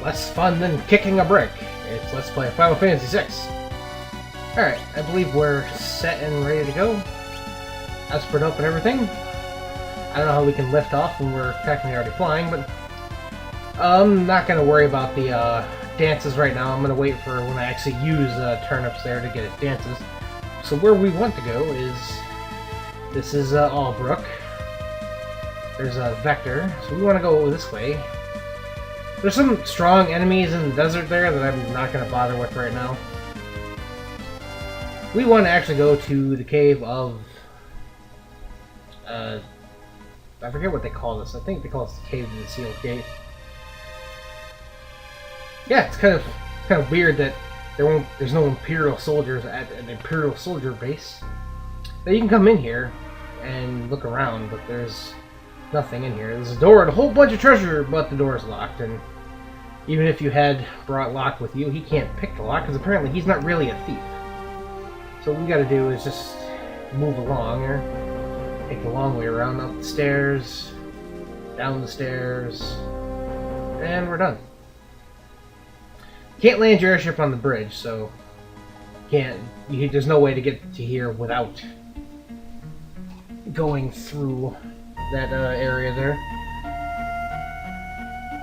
less fun than kicking a brick. It's Let's Play Final Fantasy VI. Alright, I believe we're set and ready to go. Esper up and everything. I don't know how we can lift off when we're technically already flying, but I'm not going to worry about the dances right now. I'm going to wait for when I actually use turnips there to get his dances. So where we want to go is... This is Albrook. There's a Vector, so we want to go this way. There's some strong enemies in the desert there that I'm not going to bother with right now. We want to actually go to the cave of... I forget what they call this. I think they call this the Cave of the Sealed Gate. Yeah, it's kind of weird that there's no Imperial soldiers at an Imperial soldier base. Now you can come in here and look around, but there's nothing in here. There's a door and a whole bunch of treasure, but the door is locked. And even if you had brought Locke with you, he can't pick the lock because apparently he's not really a thief. So what we got to do is just move along here. Take the long way around, up the stairs, down the stairs, and we're done. Can't land your airship on the bridge, so there's no way to get to here without going through that area there.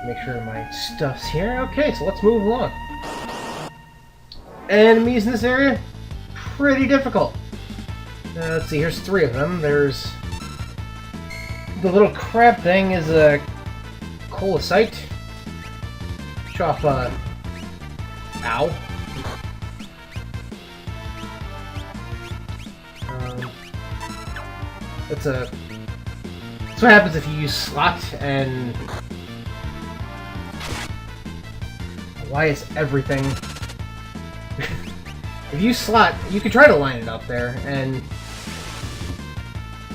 Make sure my stuff's here. Okay, so let's move along. Enemies in this area? Pretty difficult. Let's see, here's 3 of them. There's... The little crab thing is a colosite. Chop, ow. That's what happens if you use slot and... Why is everything... If you slot, you can try to line it up there, and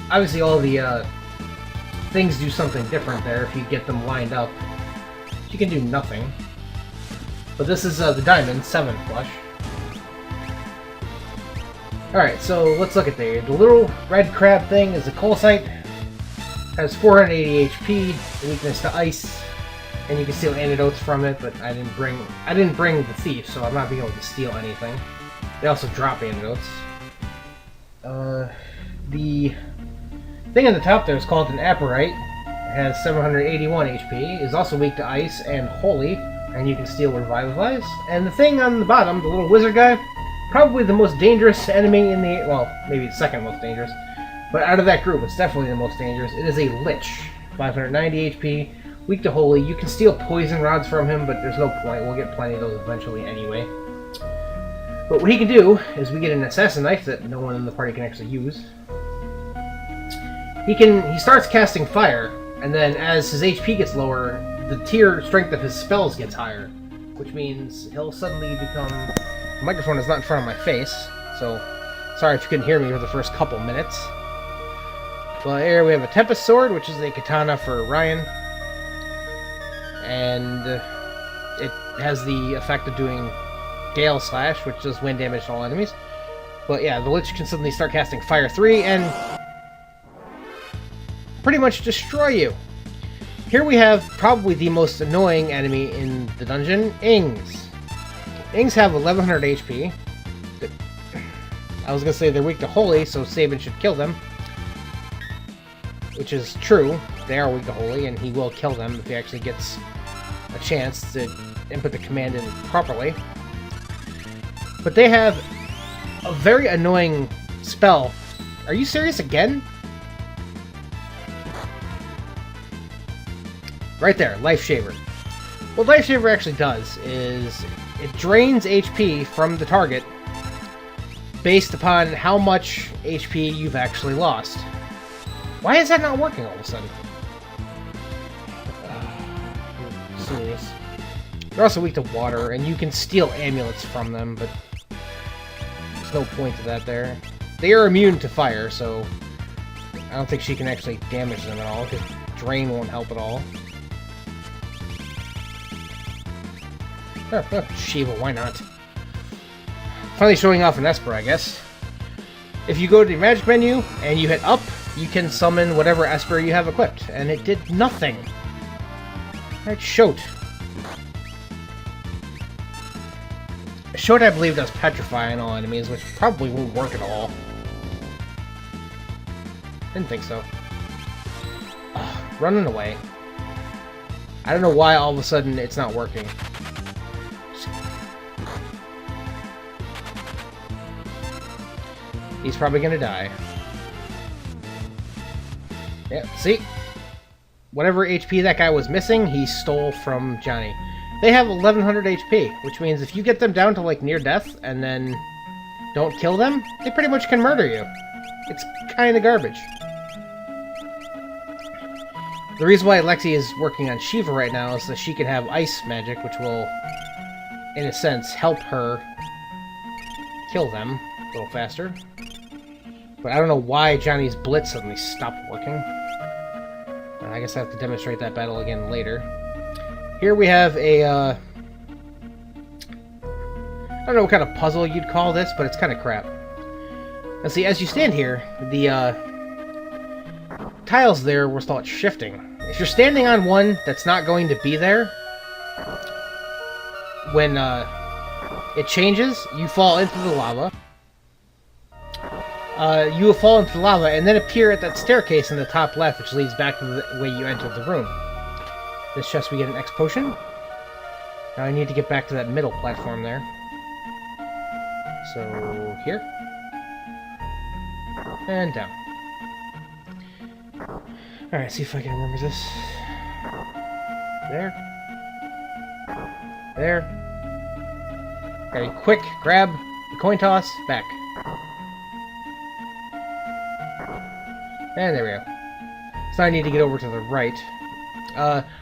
obviously all the things do something different there if you get them lined up. You can do nothing. But this is the Diamond 7 flush. Alright, so let's look at the little red crab thing is a colosite. Has 480 HP, weakness to ice, and you can steal antidotes from it, but I didn't bring the thief, so I'm not being able to steal anything. They also drop antidotes. The thing on the top there is called an Apparite. It has 781 HP, is also weak to ice and holy, and you can steal Revitalize. And the thing on the bottom, the little wizard guy, probably the most dangerous enemy in the... Well, maybe the second most dangerous. But out of that group, it's definitely the most dangerous. It is a Lich. 590 HP, weak to holy. You can steal poison rods from him, but there's no point. We'll get plenty of those eventually anyway. But what he can do is we get an assassin knife that no one in the party can actually use. He starts casting fire, and then as his HP gets lower, the tier strength of his spells gets higher, which means he'll suddenly become... The microphone is not in front of my face, so sorry if you couldn't hear me for the first couple minutes. But here we have a Tempest Sword, which is a katana for Ryan, and it has the effect of doing Gale Slash, which does wind damage to all enemies. But yeah, the Lich can suddenly start casting Fire 3 and pretty much destroy you. Here we have probably the most annoying enemy in the dungeon, Ings. Ings have 1100 HP. I was going to say they're weak to Holy, so Sabin should kill them. Which is true. They are weak to Holy, and he will kill them if he actually gets a chance to input the command in properly. But they have a very annoying spell. Are you serious again? Right there, Life Shaver. What Life Shaver actually does is it drains HP from the target based upon how much HP you've actually lost. Why is that not working all of a sudden? Serious. They're also weak to water, and you can steal amulets from them, but there's no point to that there. They are immune to fire, so I don't think she can actually damage them at all, because Drain won't help at all. Shiva, why not? Finally showing off an Esper, I guess. If you go to the magic menu and you hit up, you can summon whatever Esper you have equipped, and it did nothing. Alright, shoot. Shota, I believe, does petrify on all enemies, which probably won't work at all. Didn't think so. Ugh, running away. I don't know why all of a sudden it's not working. He's probably gonna die. Yeah, see? Whatever HP that guy was missing, he stole from Johnny. They have 1100 HP, which means if you get them down to like near death and then don't kill them, they pretty much can murder you. It's kind of garbage. The reason why Lexi is working on Shiva right now is that she can have ice magic, which will, in a sense, help her kill them a little faster. But I don't know why Johnny's Blitz suddenly stopped working. I guess I have to demonstrate that battle again later. Here we have a, I don't know what kind of puzzle you'd call this, but it's kind of crap. Now see, as you stand here, the tiles there will start shifting. If you're standing on one that's not going to be there, when it changes, you fall into the lava. You will fall into the lava and then appear at that staircase in the top left, which leads back to the way you entered the room. This chest we get an X potion. Now I need to get back to that middle platform there. So, here. And down. Alright, see if I can remember this. There. There. Okay, quick, grab the coin toss, back. And there we go. So I need to get over to the right.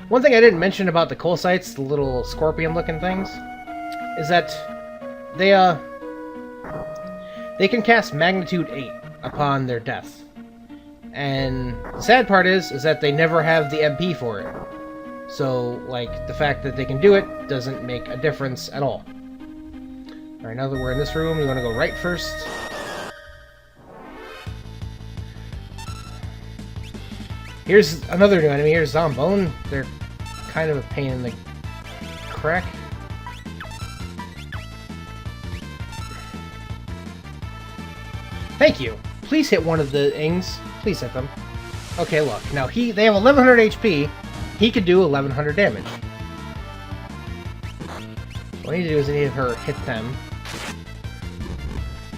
One thing I didn't mention about the coal sites, the little scorpion-looking things, is that they can cast Magnitude 8 upon their death. And the sad part is that they never have the MP for it. So, like, the fact that they can do it doesn't make a difference at all. Alright, now that we're in this room, we want to go right first. Here's another new enemy. Here's Zombone. They're kind of a pain in the crack. Thank you. Please hit one of the ings. Please hit them. Okay, look. Now they have 1100 HP. He could do 1100 damage. What I need to do is I need her hit them.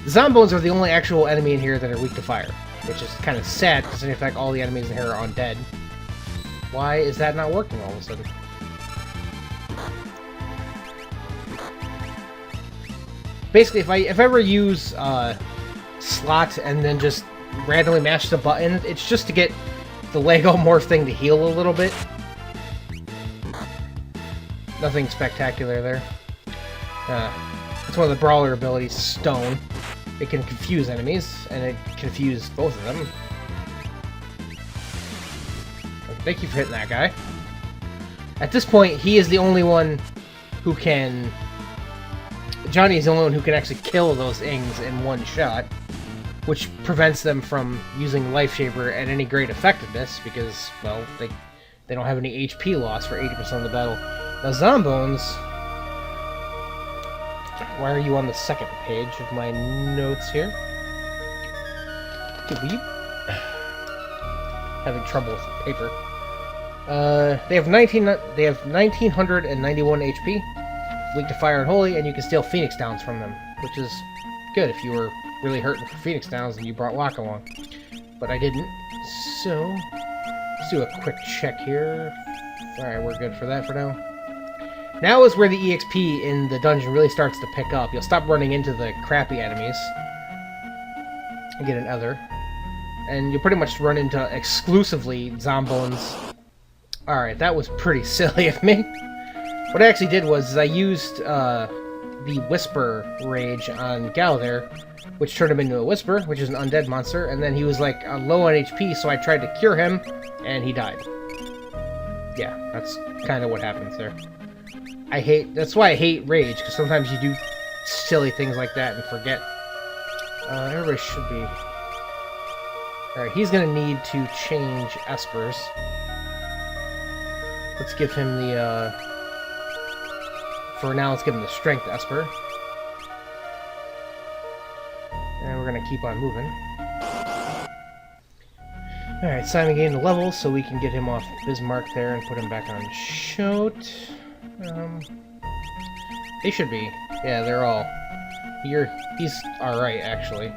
The Zombones are the only actual enemy in here that are weak to fire, which is kind of sad, because in fact all the enemies in here are undead. Why is that not working all of a sudden? Basically, if I ever use slot and then just randomly mash the button, it's just to get the Lego morph thing to heal a little bit. Nothing spectacular there. It's one of the brawler abilities, Stone. It can confuse enemies, and it confused both of them. Thank you for hitting that guy. At this point, he is the only one who can... Johnny is the only one who can actually kill those ings in one shot, which prevents them from using Life Shaper at any great effectiveness, because, well, they don't have any HP loss for 80% of the battle. Now, Zombones... Why are you on the second page of my notes here? Dude, having trouble with paper. They have 1991 HP, weak to fire and holy, and you can steal Phoenix Downs from them, which is good if you were really hurting for Phoenix Downs and you brought Locke along. But I didn't, so let's do a quick check here. Alright, we're good for that for now. Now is where the EXP in the dungeon really starts to pick up. You'll stop running into the crappy enemies and get an other. And you'll pretty much run into exclusively Zombones. Alright, that was pretty silly of me. What I actually did was I used the Whisper Rage on Gal there, which turned him into a Whisper, which is an undead monster, and then he was like low on HP, so I tried to cure him, and he died. Yeah, that's kind of what happens there. That's why I hate Rage, because sometimes you do silly things like that and forget. Everybody should be... Alright, he's gonna need to change Esper's. Let's give him the, for now, let's give him the Strength Esper. And we're gonna keep on moving. Alright, Simon gained the level, so we can get him off Bismarck there and put him back on Shote. They should be. Yeah, they're all... He's alright, actually.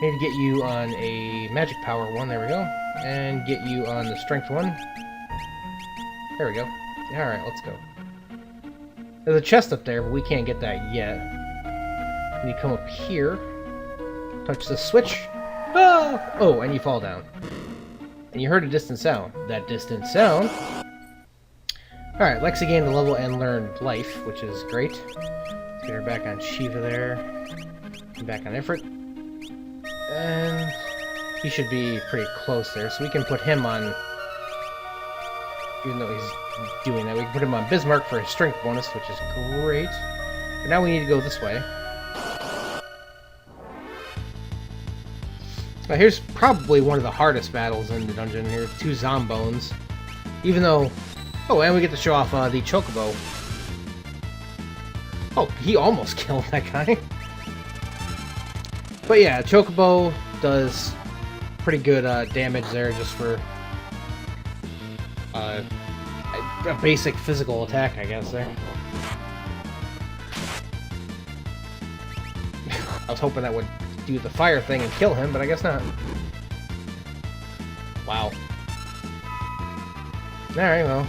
Need to get you on a magic power one, there we go. And get you on the strength one. There we go. Alright, let's go. There's a chest up there, but we can't get that yet. You come up here. Touch the switch. Oh! Oh, and you fall down. And you heard a distant sound. That distant sound... Alright, Lexi gained the level and learned life, which is great. Let's get her back on Shiva there. And back on Ifrit. And... he should be pretty close there, so we can put him on... even though he's doing that, we can put him on Bismarck for his strength bonus, which is great. But now we need to go this way. Now here's probably one of the hardest battles in the dungeon here, 2 Zombones. Even though... oh, and we get to show off the Chocobo. Oh, he almost killed that guy. But yeah, Chocobo does pretty good damage there just for a basic physical attack, I guess, there. I was hoping that would do the fire thing and kill him, but I guess not. Wow. Alright, well.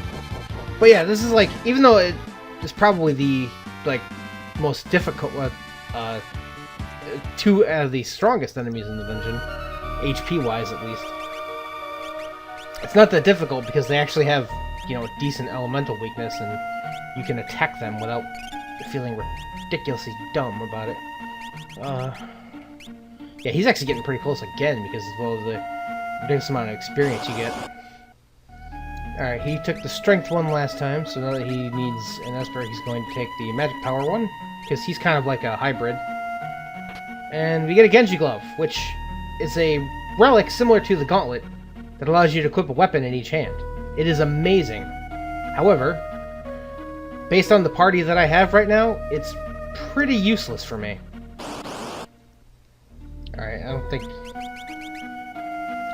But yeah, this is like, even though it is probably the, like, most difficult, 2 out of the strongest enemies in the dungeon, HP-wise at least. It's not that difficult because they actually have, you know, decent elemental weakness, and you can attack them without feeling ridiculously dumb about it. Yeah, he's actually getting pretty close again because of the ridiculous amount of experience you get. Alright, he took the strength one last time, so now that he needs an Esper, he's going to take the magic power one, because he's kind of like a hybrid. And we get a Genji Glove, which is a relic similar to the Gauntlet that allows you to equip a weapon in each hand. It is amazing. However, based on the party that I have right now, it's pretty useless for me. Alright, I don't think...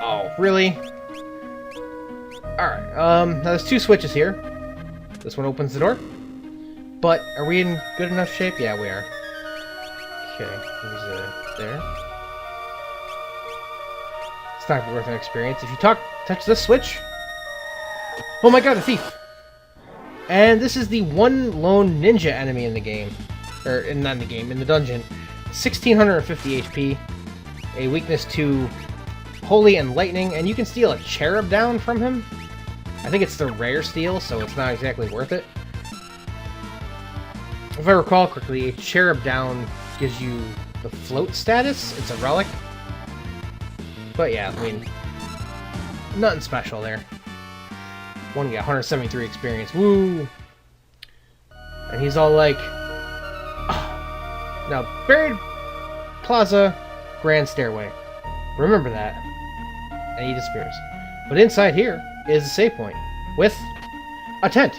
oh, really? Alright, now there's 2 switches here. This one opens the door. But, are we in good enough shape? Yeah, we are. Okay, here's there. It's not worth an experience. If you touch this switch... oh my god, a thief! And this is the one lone ninja enemy in the game. Or, not in the game, in the dungeon. 1650 HP. A weakness to Holy and Lightning, and you can steal a Cherub Down from him. I think it's the rare steal, so it's not exactly worth it. If I recall correctly, a Cherub Down gives you the float status. It's a relic. But yeah, I mean, nothing special there. One get 173 experience. Woo! And he's all like, oh. Now, Buried Plaza, Grand Stairway. Remember that. And he disappears. But inside here is a save point with a tent.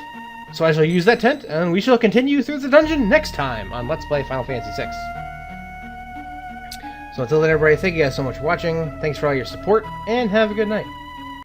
So I shall use that tent, and we shall continue through the dungeon next time on Let's Play Final Fantasy VI. So until then, everybody, thank you guys so much for watching. Thanks for all your support, and have a good night.